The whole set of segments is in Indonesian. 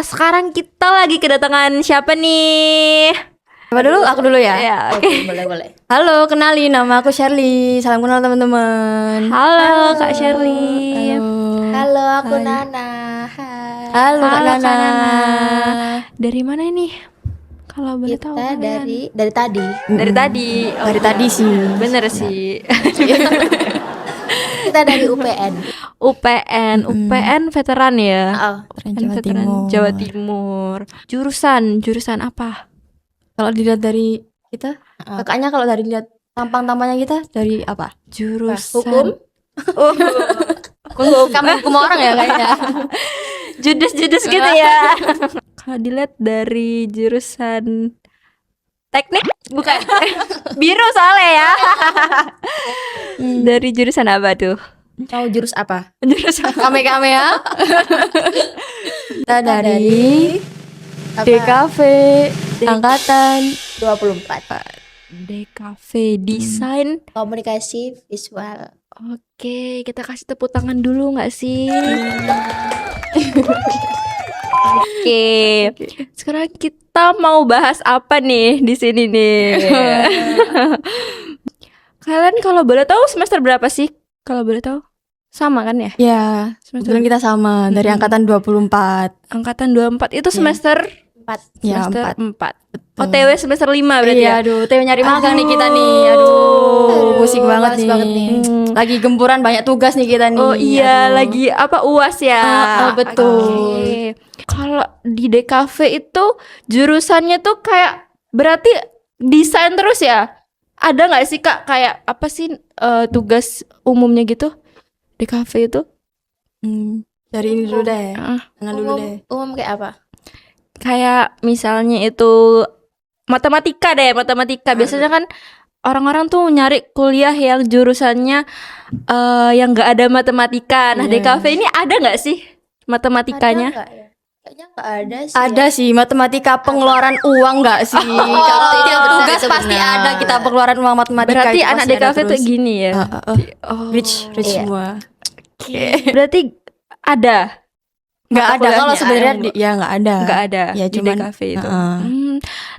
sekarang kita lagi kedatangan siapa nih? Apa dulu? Aku dulu ya? Ya, oke. Boleh. Halo, kenalin nama aku Shirley. Salam kenal teman-teman. Halo Kak Shirley. Halo, aku Hai. Nana. Hai. Halo Kak Halo, Kak Nana. Nana. Dari mana ini? Kalau boleh tahu Kita kalian. dari tadi. Dari tadi. Dari tadi sih. Bener sih. Kita dari UPN. UPN veteran ya. Oh, Veteran Jawa Timur. Jurusan apa? Kalau dilihat dari kita, kakaknya kalau dari lihat tampang-tampangnya kita dari apa? Jurusan hukum. Oh, Kamu hukum orang ya kayaknya. judes gitu ya. Kalau dilihat dari jurusan teknik bukan biru soalnya ya. Dari jurusan apa tuh? Mau jurus apa? Jurusan Kame-kame ya. Kita dari apa? DKV angkatan 24. DKV Desain. Komunikasi visual. Oke, kita kasih tepuk tangan dulu nggak sih? Oke, sekarang kita mau bahas apa nih di sini nih? Kalian kalau boleh tahu semester berapa sih? Kalau boleh tahu, sama kan ya? ya, Semester kebetulan kita sama dari angkatan 24. angkatan 24 itu semester 4. Ya, semester 4. Betul. OTW semester 5 berarti Iya, ya? aduh, Teo nyari magang nih kita nih. Pusing banget males nih. banget nih. Lagi gempuran banyak tugas nih kita nih. Oh iya, Aduh. lagi apa UAS ya? Betul. Oke. Kalau di DKV itu jurusannya tuh kayak berarti desain terus ya? Ada nggak sih Kak kayak apa sih tugas umumnya gitu DKV itu? Dari ini dulu deh. Ah, Kenal dulu deh. Umum kayak apa? kayak misalnya itu matematika deh, matematika. Biasanya kan orang-orang tuh nyari kuliah yang jurusannya yang nggak ada matematika. Nah, Iya. DKV ini ada nggak sih matematikanya? Ada nggak ya? Kayaknya nggak ada sih. Ada sih matematika pengeluaran uang nggak sih? Kalau iya, tiap benar, tugas itu pasti benar. ada kita pengeluaran uang matematika. Berarti itu anak pasti ada DKV tuh terus. gini ya. Oh. Rich Iya. semua. Berarti ada? Nggak Mata ada kalau kuliahnya sebenarnya ada. ya nggak ada. Nggak ada Ya di cuman DKV itu. heeh.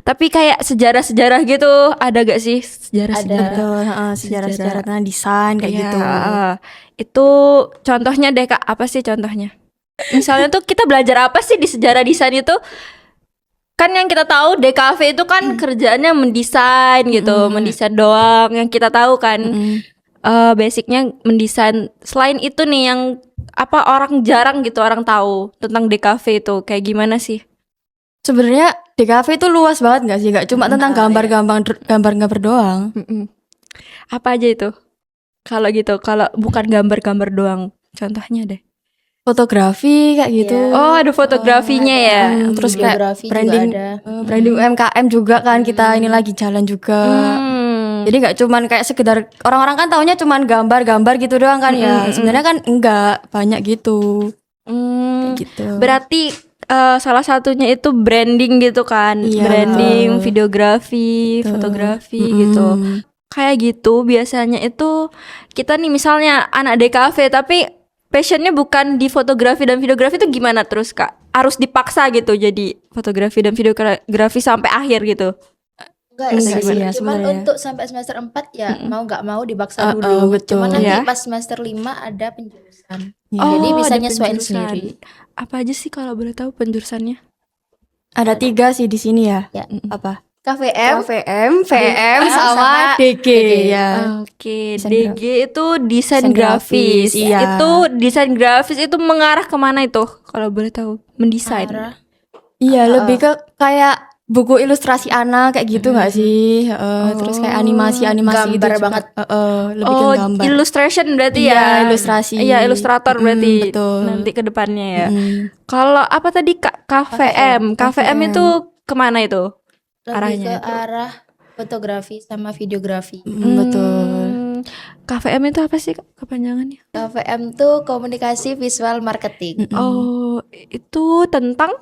Tapi kayak sejarah-sejarah gitu ada gak sih sejarah-sejarah? Betul, sejarah-sejarah tentang desain kayak Iya, gitu. itu contohnya deh Kak, apa sih contohnya? Misalnya tuh kita belajar apa sih di sejarah desain itu? Kan yang kita tahu DKV itu kan kerjaannya mendesain gitu, mendesain doang yang kita tahu kan. Basicnya mendesain. Selain itu nih yang apa orang jarang gitu orang tahu tentang DKV itu kayak gimana sih? Sebenarnya DKV itu luas banget nggak sih? Nggak cuma tentang gambar-gambar doang. Apa aja itu? Kalau gitu, kalau bukan gambar-gambar doang, contohnya deh. Fotografi kayak gitu. Iya. Oh, ada fotografinya ya. Terus kayak Videografi juga branding, ada. branding UMKM juga kan kita ini lagi jalan juga. Jadi nggak cuman kayak sekedar orang-orang kan taunya cuman gambar-gambar gitu doang kan ya. Sebenarnya kan enggak banyak gitu. Kayak gitu. Berarti salah satunya itu branding gitu kan. Iya, Branding, betul. videografi, fotografi gitu. Kayak gitu biasanya itu kita nih misalnya anak DKV tapi passionnya bukan di fotografi dan videografi itu gimana terus Kak? Harus dipaksa gitu jadi fotografi dan videografi sampai akhir gitu. Enggak Enggak sih, sih ya, cuman sebenarnya. untuk sampai semester 4 ya mau nggak mau dipaksa dulu. betul. Cuman nanti Ya. pas semester 5 ada penjurusan. Iya. Jadi bisa ada nyesuaiin penjurusan. sendiri. Apa aja sih kalau boleh tahu penjurusannya? Ada 3 sih di sini ya. Ya. Apa? KVM, KVM, VM sama sama DG ya. Oke, Desain DG itu desain Desain grafis. grafis, iya. Itu desain grafis itu mengarah kemana itu? Kalau boleh tahu, mendesain. arah Iya, lebih ke kayak buku ilustrasi anak kayak gitu nggak sih? Terus kayak animasi-animasi gitu Gambar juga. banget. Lebih ke gambar. Illustration berarti Iya, ya. ilustrasi. Iya, ilustrator berarti. betul. Nanti ke depannya ya. Mm. Kalau apa tadi Kak? KVM. KVM itu kemana itu? lebih Arahnya ke itu. arah fotografi sama videografi. Betul. KVM itu apa sih Kak, kepanjangannya? KVM tuh komunikasi visual marketing. Oh, itu tentang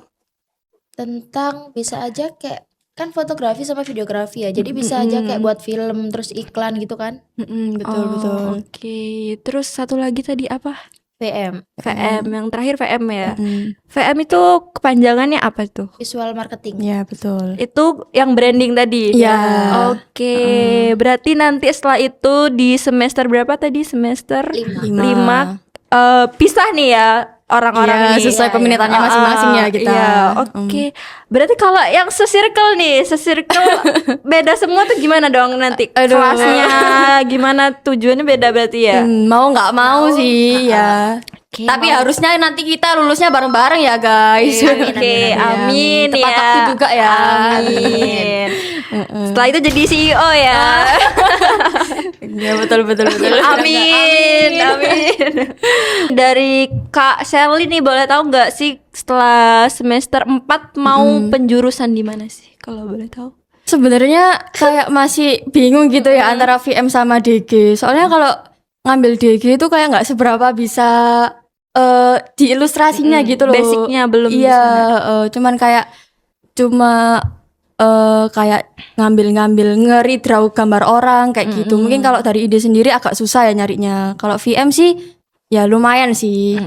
Tentang bisa aja kayak kan fotografi sama videografi ya. Jadi bisa aja kayak buat film terus iklan gitu kan. Betul. Oke, terus satu lagi tadi apa? VM, VM, yang terakhir VM ya. Mm-mm. VM itu kepanjangannya apa tuh? visual marketing. Ya betul. Itu yang branding tadi. Iya. Oke, berarti nanti setelah itu di semester berapa tadi? Semester 5 pisah nih ya orang-orang Iya, ini. sesuai peminatannya masing-masing ya kita. Iya, oke. Berarti kalau yang se-circle beda semua tuh gimana dong nanti? Aduh. Kelasnya gimana, tujuannya beda berarti ya? Mau nggak mau sih ya. Oke, Tapi harusnya nanti kita lulusnya bareng-bareng ya guys. Oke, amin Tepat ya. waktu juga ya. Amin. Setelah itu jadi CEO ya. Ya betul. Amin. Dari Kak Sherly nih, boleh tahu nggak sih setelah semester 4 mau penjurusan di mana sih kalau boleh tahu? Sebenarnya kayak masih bingung gitu ya antara VM sama DG. Soalnya kalau ngambil DG itu kayak nggak seberapa bisa di ilustrasinya gitu loh. Basicnya belum Iya, cuman kayak kayak ngambil ngeri-draw gambar orang kayak gitu. Mungkin kalau dari ide sendiri agak susah ya nyarinya. Kalau VM sih ya lumayan sih.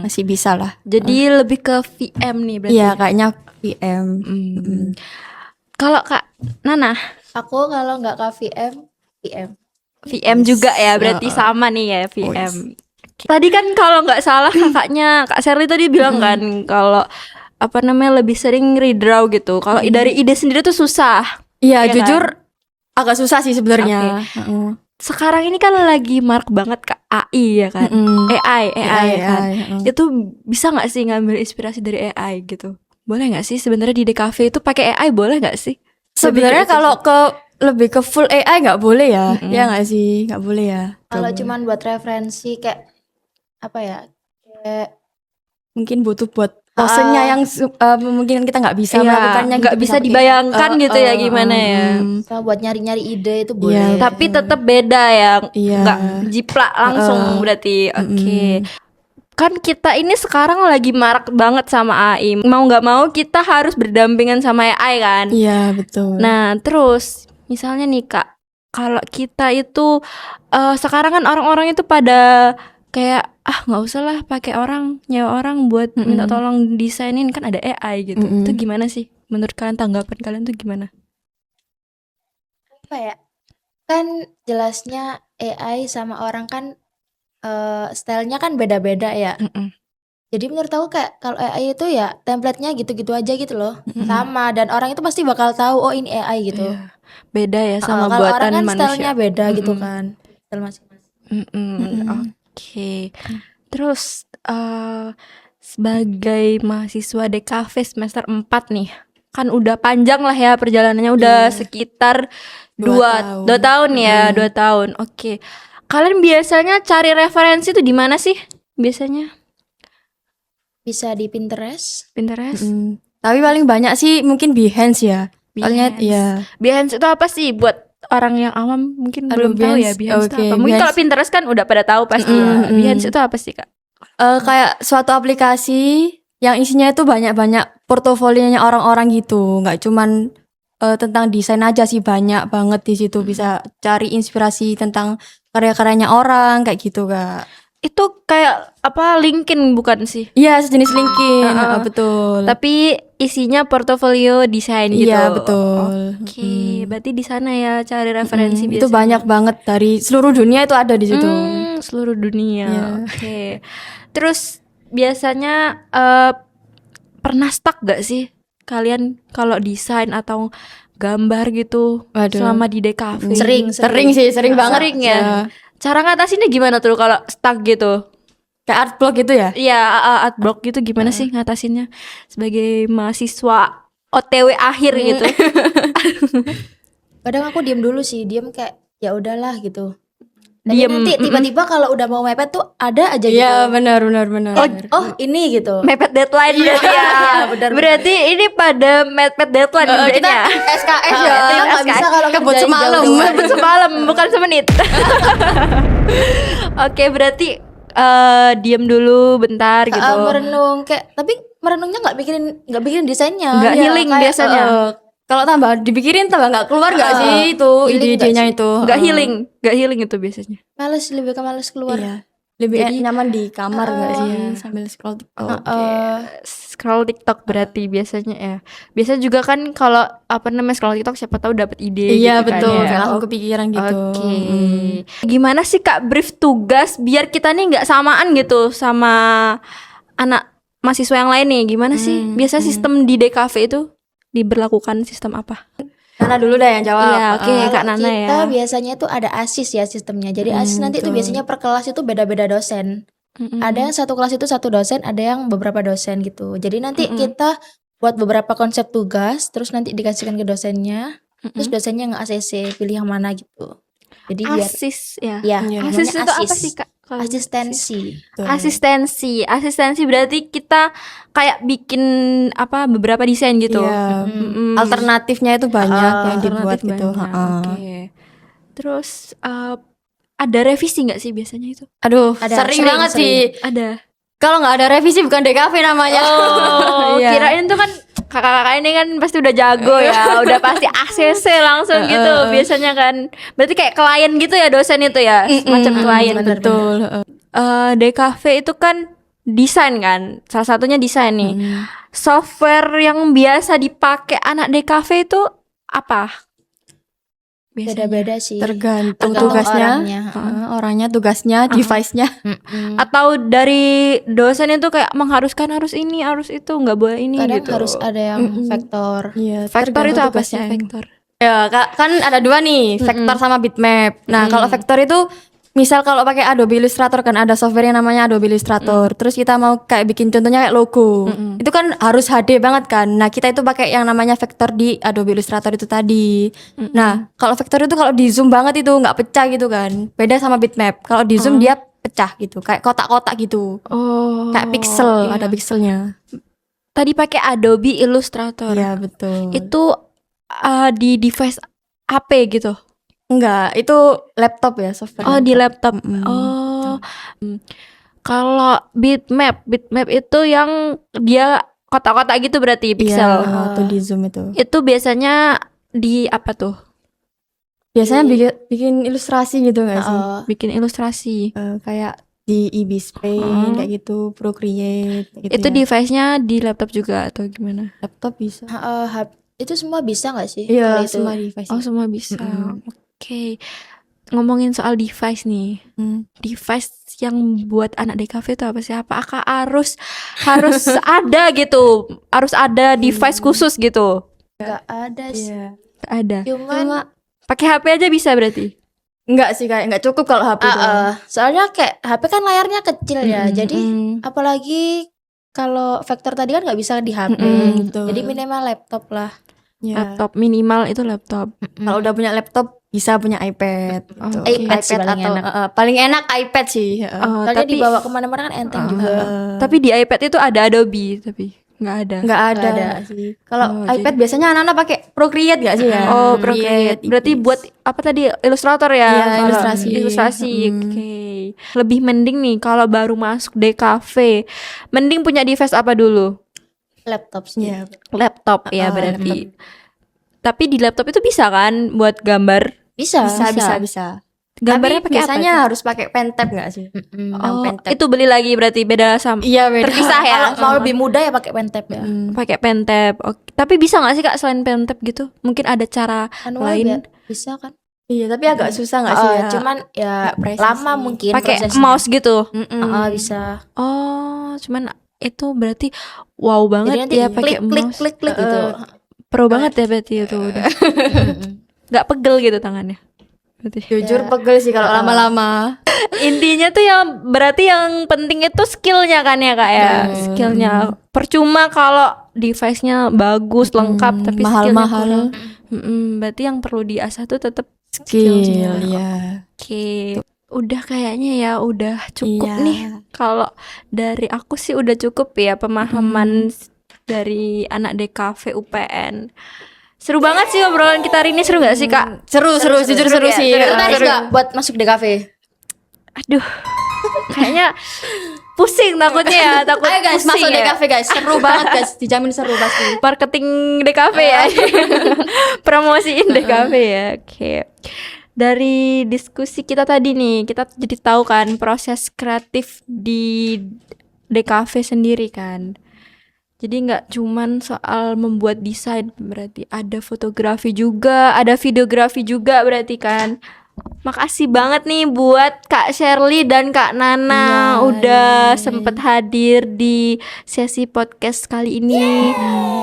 Masih bisa lah. Jadi lebih ke VM nih berarti. Iya, kayaknya VM. Kalau Kak Nana, Aku kalau nggak ke VM. VM juga ya, berarti sama nih ya VM. Tadi kan kalau nggak salah kakaknya Kak Sherly tadi bilang kan kalau apa namanya lebih sering redraw gitu. Kalau dari ide sendiri tuh susah. Iya, Iya jujur agak susah sih sebenarnya. Sekarang ini kan lagi marak banget Kak AI ya kan. AI kan. Itu bisa nggak sih ngambil inspirasi dari AI gitu? Boleh nggak sih sebenarnya di DKV itu pakai AI, boleh nggak sih? Sebenarnya kalau lebih ke full AI nggak boleh ya, ya nggak sih, nggak boleh ya. Kalau cuman buat referensi kayak apa ya? Kayak Mungkin butuh buat posenya yang mungkin kita nggak bisa melakukannya, nggak gitu, bisa pakai- dibayangkan gitu ya gimana ya. sama buat nyari-nyari ide itu Iya. boleh. Tapi tetap beda ya, Iya. nggak jiplak langsung berarti. Oke. Kan kita ini sekarang lagi marak banget sama AI. Mau nggak mau kita harus berdampingan sama AI kan. Iya betul. Nah terus misalnya nih Kak, kalau kita itu sekarang kan orang-orang itu pada kayak nggak usah lah pakai nyewa orang buat minta tolong desainin, kan ada AI gitu. Itu gimana sih menurut kalian, tanggapan kalian tuh gimana? Apa ya? Kan jelasnya AI sama orang kan stylenya kan beda-beda ya. Jadi menurut aku kayak kalau AI itu ya template-nya gitu-gitu aja gitu loh. Sama, dan orang itu pasti bakal tahu oh ini AI gitu. Iya. Beda ya sama Kalau buatan orang kan manusia. stylenya beda gitu kan. Style masing-masing. Oke. Terus sebagai mahasiswa DKV semester 4 nih, kan udah panjang lah ya perjalanannya, udah sekitar 2 tahun ya, 2 tahun. Oke. Kalian biasanya cari referensi tuh di mana sih? Biasanya Bisa di Pinterest. Pinterest. Tapi paling banyak sih mungkin Behance ya. Soalnya Behance. ya. Behance itu apa sih buat orang yang awam mungkin belum tahu ya Behance itu oke, apa? Mungkin Behance. kalau Pinterest kan udah pada tahu pasti ya. Behance itu apa sih Kak? Kayak suatu aplikasi yang isinya itu banyak-banyak portofolionya orang-orang gitu. Nggak cuman tentang desain aja sih, banyak banget di situ. Bisa cari inspirasi tentang karya-karyanya orang kayak gitu Kak. Itu kayak apa, LinkedIn bukan sih? Iya, sejenis LinkedIn, betul. Tapi isinya portofolio desain gitu. Iya, betul. Oke, berarti di sana ya cari referensi Itu biasanya. banyak banget dari seluruh dunia itu ada di situ. Seluruh dunia. Iya. Oke. Terus biasanya pernah stuck gak sih kalian kalau desain atau gambar gitu Waduh. selama di DKV? Sering sih, sering banget. Sering ya. Cara ngatasinnya gimana tuh kalau stuck gitu? Kayak art block gitu ya? Iya, art block gitu gimana sih ngatasinnya sebagai mahasiswa OTW akhir gitu? Kadang aku diem dulu sih, diem kayak ya udahlah gitu. Tapi Diem, nanti tiba-tiba kalau udah mau mepet tuh ada aja gitu. Iya, benar. Oh ini gitu. Mepet deadline berarti ya. benar. Berarti ini pada mepet deadline Kita kerjanya. SKS ya, kita nggak SKS. bisa kalau Kebut kerjain semalam. jauh-jauhan. Kebut semalam bukan semenit. Oke, berarti diem dulu bentar gitu. Merenung kayak, tapi merenungnya nggak bikin desainnya. Nggak Iya, healing kayak, biasanya. Kalau tambah dipikirin tambah nggak keluar nggak sih itu Healing ide-idenya nggak itu? Nggak healing itu biasanya. Males, lebih ke males keluar. Iya. Lebih Jadi- nyaman di kamar nggak sih ya sambil scroll TikTok. Scroll TikTok berarti biasanya ya. Biasa juga kan kalau apa namanya scroll TikTok siapa tahu dapat ide Iya gitu betul, kan ya. kayak langsung kepikiran gitu. Oke. Gimana sih Kak brief tugas biar kita nih nggak samaan gitu sama anak mahasiswa yang lain nih? Gimana sih? Biasa sistem di DKV itu diberlakukan sistem apa? Nana dulu deh yang jawab. Iya, oke Kak Nana ya. Kita biasanya tuh ada ASIS ya sistemnya. Jadi ASIS nanti tuh betul. biasanya per kelas itu beda-beda dosen. Ada yang satu kelas itu satu dosen, ada yang beberapa dosen gitu. Jadi nanti kita buat beberapa konsep tugas, terus nanti dikasihkan ke dosennya, terus dosennya nge-ACC pilih yang mana gitu. Jadi biar ASIS ya. ya, Iya. namanya ASIS itu apa ASIS. sih Kak? Kalau Asistensi. Asistensi berarti kita kayak bikin apa beberapa desain gitu. Iya. Mm-mm. Alternatifnya itu banyak yang dibuat Alternatif gitu. banyak, Ha-ha. oke. Terus ada revisi nggak sih biasanya itu? Aduh, Ada, sering sering, banget sering. sih. Ada. Kalau nggak ada revisi bukan DKV namanya. Oh, Iya. kirain tuh kan kakak-kakak ini kan pasti udah jago ya, udah pasti ACC langsung gitu biasanya kan. Berarti kayak klien gitu ya dosen itu ya, semacam klien. Betul. DKV itu kan desain kan, salah satunya desain nih. Software yang biasa dipakai anak DKV itu apa? Biasanya. Beda-beda sih. Tergantung Tergantung tugasnya, orangnya. orangnya, tugasnya, device-nya. Atau dari dosen itu kayak mengharuskan harus ini, harus itu, nggak boleh ini Kadang gitu. harus ada yang vektor. Iya, Vektor itu tergantung apa sih tugasnya. vektor? Ya, kan ada dua nih, vektor sama bitmap. Nah, kalau vektor itu misal kalau pakai Adobe Illustrator kan ada software yang namanya Adobe Illustrator. Terus kita mau kayak bikin contohnya kayak logo. Itu kan harus HD banget kan. Nah, kita itu pakai yang namanya vektor di Adobe Illustrator itu tadi. Nah, kalau vektor itu kalau di zoom banget itu nggak pecah gitu kan. Beda sama bitmap. Kalau di zoom dia pecah gitu, kayak kotak-kotak gitu. Oh, Kayak pixel, iya. ada pixelnya. Tadi pakai Adobe Illustrator. Iya, betul. Itu di device HP gitu. Enggak, itu laptop ya software. Oh, di laptop. Mm-mm. Oh. Kalau bitmap itu yang dia kotak-kotak gitu berarti pixel. Iya, waktu di zoom itu. Itu biasanya di apa tuh? Biasanya bikin ilustrasi gitu nggak sih? Bikin ilustrasi. Kayak di Ibis Paint kayak gitu, Procreate kayak gitu. Itu ya. device-nya di laptop juga atau gimana? Laptop bisa. Itu semua bisa nggak sih? Iya, kalau itu? semua device. Oh, semua bisa. Oke. Ngomongin soal device nih. Device yang buat anak DKV itu apa sih? Apakah harus ada gitu? Harus ada device khusus gitu? Nggak ada sih. Iya. Nggak ada. Cuman Pakai HP aja bisa berarti? Enggak sih, kayak enggak cukup kalau HP doang. soalnya kayak HP kan layarnya kecil ya. Jadi Mm. apalagi kalau vektor tadi kan nggak bisa di HP. Betul. Jadi minimal laptop lah. Ya. Laptop minimal itu laptop. Kalau udah punya laptop bisa punya iPad. Gitu. iPad sih paling atau enak. paling enak iPad sih. Oh, Soalnya tapi dibawa kemana-mana kan enteng juga. tapi di iPad itu ada Adobe tapi nggak ada. Nggak ada, ada. sih. Kalau Oh, iPad biasanya anak-anak pakai Procreate nggak sih ya? Oh, Procreate. Berarti Ibis. buat apa tadi Illustrator ya? Iya, Kalau ilustrasi. Ilustrasi. Oke. Lebih mending nih kalau baru masuk DKV, mending punya device apa dulu? Laptop sih. Iya. Laptop ya berarti. Tapi di laptop itu bisa kan buat gambar? Bisa. Bisa. Gambarnya Tapi pakai apa? biasanya tuh? harus pakai pen tab nggak sih? Oh, pen tab. itu beli lagi berarti beda sama Iya, beda. terpisah ya. Kalau mau lebih mudah ya pakai pen tab ya. Pakai pen tab. Oke. Tapi bisa nggak sih Kak selain pen tab gitu? Mungkin ada cara Manual lain? biar bisa kan. Iya, tapi agak susah nggak sih ya? Cuman ya Presisi. lama mungkin Pakai prosesnya. mouse gitu. Bisa. Oh, cuman itu berarti wow Jadi banget nanti ya pakai klik mouse. gitu. Pro banget ya berarti itu udah. Nggak pegel gitu tangannya. Berarti. Jujur pegel sih kalau lama-lama. Intinya tuh yang berarti yang penting itu skillnya kan ya Kak ya. Skillnya. Percuma kalau device-nya bagus, lengkap tapi mahal-mahal. skillnya kurang. Berarti yang perlu diasah tuh tetap Skill, ya. Oke. Udah kayaknya ya udah cukup Iya. nih. Kalau dari aku sih udah cukup ya pemahaman dari anak DKV UPN. Seru banget sih obrolan kita hari ini, seru gak sih Kak? Seru, jujur seru sih. Tertarik nggak buat masuk di kafe? Aduh, kayaknya pusing takutnya ya, takut Ayo guys, pusing masuk ya. DKV guys. Seru banget guys, dijamin seru pasti. Marketing DKV ya. Promosiin DKV ya. Oke. dari diskusi kita tadi nih, kita jadi tahu kan proses kreatif di DKV sendiri kan. Jadi nggak cuman soal membuat desain, berarti ada fotografi juga, ada videografi juga berarti kan. Makasih banget nih buat Kak Shirley dan Kak Nana udah sempet hadir di sesi podcast kali ini.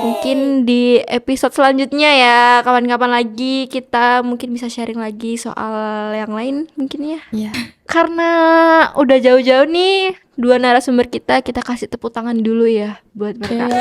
Mungkin di episode selanjutnya ya, kapan-kapan lagi kita mungkin bisa sharing lagi soal yang lain mungkin ya. Iya. Karena udah jauh-jauh nih dua narasumber kita kasih tepuk tangan dulu ya buat mereka.